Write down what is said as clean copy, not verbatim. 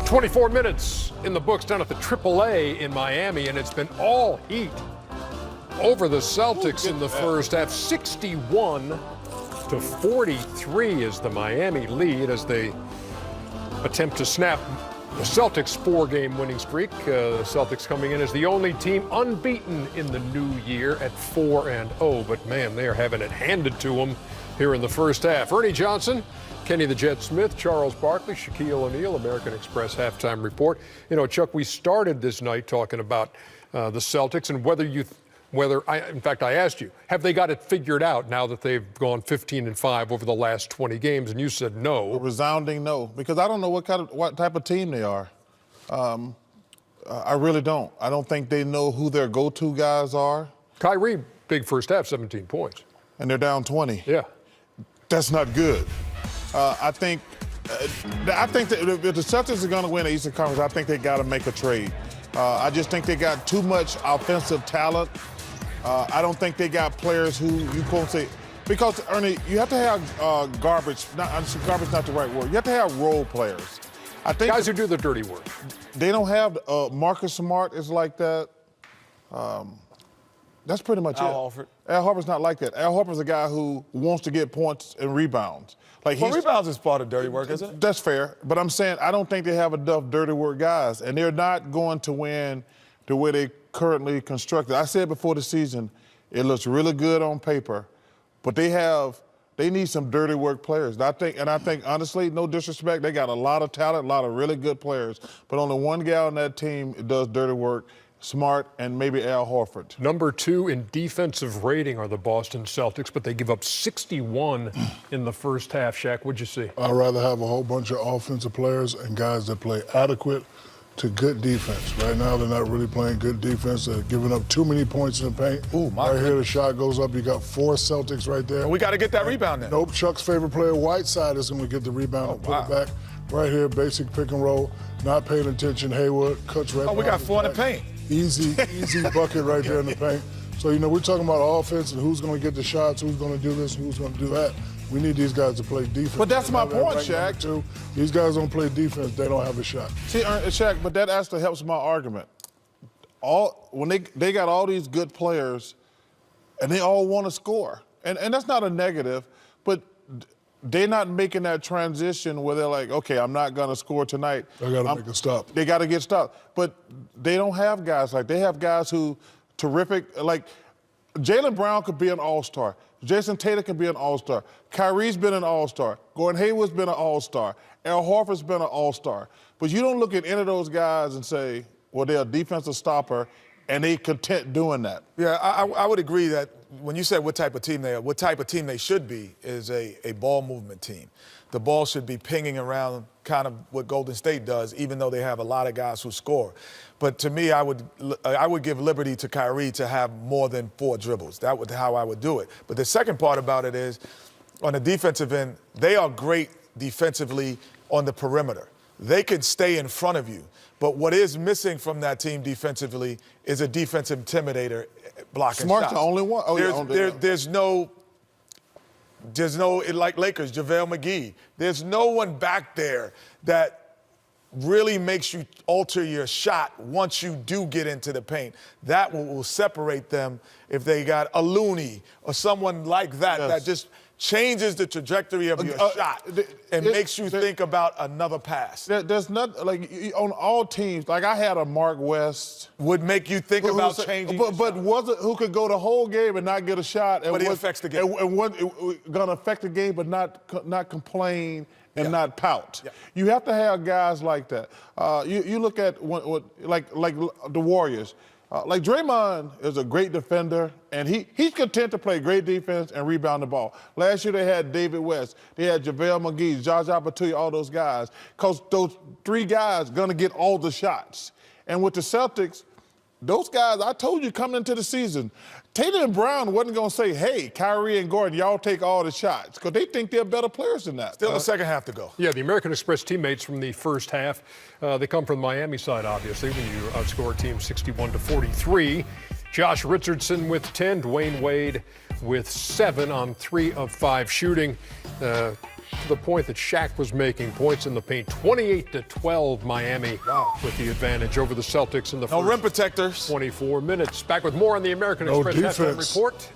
24 minutes in the books down at the AAA in Miami, and it's been all heat over the Celtics in the first half. 61-43 is the Miami lead as they attempt to snap the Celtics' four-game winning streak. The Celtics coming in as the only team unbeaten in the new year at 4-0. But, man, they are having it handed to them here in the first half. Ernie Johnson, Kenny the Jet Smith, Charles Barkley, Shaquille O'Neal, American Express halftime report. You know, Chuck, we started this night talking about the Celtics and in fact, I asked you, have they got it figured out now that they've gone 15-5 over the last 20 games? And you said no. A resounding no, because I don't know what type of team they are. I really don't. I don't think they know who their go-to guys are. Kyrie, big first half, 17 points. And they're down 20. Yeah. That's not good. I think that if the Celtics are going to win the Eastern Conference, I think they got to make a trade. I just think they got too much offensive talent. I don't think they got players who you quote say, because Ernie, you have to have garbage. Garbage not the right word. You have to have role players. I think guys who do the dirty work. They don't have Marcus Smart is like that. That's pretty much Al it. Horford. Al Horford's not like that. Al Horford's a guy who wants to get points and rebounds. Well, rebounds is part of dirty work, isn't it? That's fair. But I'm saying I don't think they have enough dirty work guys, and they're not going to win the way they currently constructed. I said before the season, it looks really good on paper, but they need some dirty work players. And I think honestly, no disrespect, they got a lot of talent, a lot of really good players, but only one guy on that team does dirty work. Smart and maybe Al Horford. Number 2 in defensive rating are the Boston Celtics, but they give up 61 in the first half. Shaq, what'd you see? I'd rather have a whole bunch of offensive players and guys that play adequate to good defense. Right now, they're not really playing good defense. They're giving up too many points in the paint. Ooh, my right here, the shot goes up. You got 4 Celtics right there. And we got to get that rebound then. Nope, Chuck's favorite player, Whiteside, is going to get the rebound and put it back. Right here, basic pick and roll, not paying attention. Hayward cuts right. Oh, we got 4 in the paint. Easy bucket right there in the paint. So, you know, we're talking about offense and who's going to get the shots, who's going to do this, who's going to do that. We need these guys to play defense. But that's my point, Shaq. These guys don't play defense, they don't have a shot. See, Shaq, but that actually helps my argument. When they got all these good players and they all want to score. And that's not a negative, but they're not making that transition where they're like, okay, I'm not going to score tonight. They got to make a stop. They got to get stopped. But they don't have guys like, they have guys who terrific, like Jaylen Brown could be an all-star. Jason Tatum can be an all-star. Kyrie's been an all-star. Gordon Hayward's been an all-star. Al Horford's been an all-star. But you don't look at any of those guys and say, well, they're a defensive stopper, and they content doing that. Yeah, I would agree that when you said what type of team they are, what type of team they should be is a ball movement team. The ball should be pinging around kind of what Golden State does, even though they have a lot of guys who score. But to me, I would give liberty to Kyrie to have more than 4 dribbles. That would how I would do it. But the second part about it is, on the defensive end, they are great defensively on the perimeter. They can stay in front of you. But what is missing from that team defensively is a defensive intimidator blocking Smart's shots. the only one. Oh, There's no, like Lakers, JaVale McGee. There's no one back there that really makes you alter your shot once you do get into the paint. That will separate them if they got a Looney or someone like that that just changes the trajectory of your shot and makes you think about another pass. There's not, like, on all teams, like I had a Mark West. Would make you think about changing. But wasn't who could go the whole game and not get a shot. But he affects the game. And going to affect the game but not complain and not pout. Yeah. You have to have guys like that. You look at like the Warriors. Like Draymond is a great defender, and he's content to play great defense and rebound the ball. Last year they had David West, they had JaVale McGee, Zaza Pachulia, all those guys, because those 3 guys gonna get all the shots. And with the Celtics, those guys, I told you coming into the season, Tatum and Brown wasn't going to say, hey, Kyrie and Gordon, y'all take all the shots, because they think they're better players than that. Still the second half to go. Yeah, the American Express teammates from the first half, they come from the Miami side, obviously, when you outscore a team 61-43. Josh Richardson with 10, Dwayne Wade with 7 on 3 of 5 shooting. to the point that Shaq was making points in the paint. 28-12 Miami with the advantage over the Celtics in the No first rim protectors. 24 minutes. Back with more on the American No Express halftime defense. report.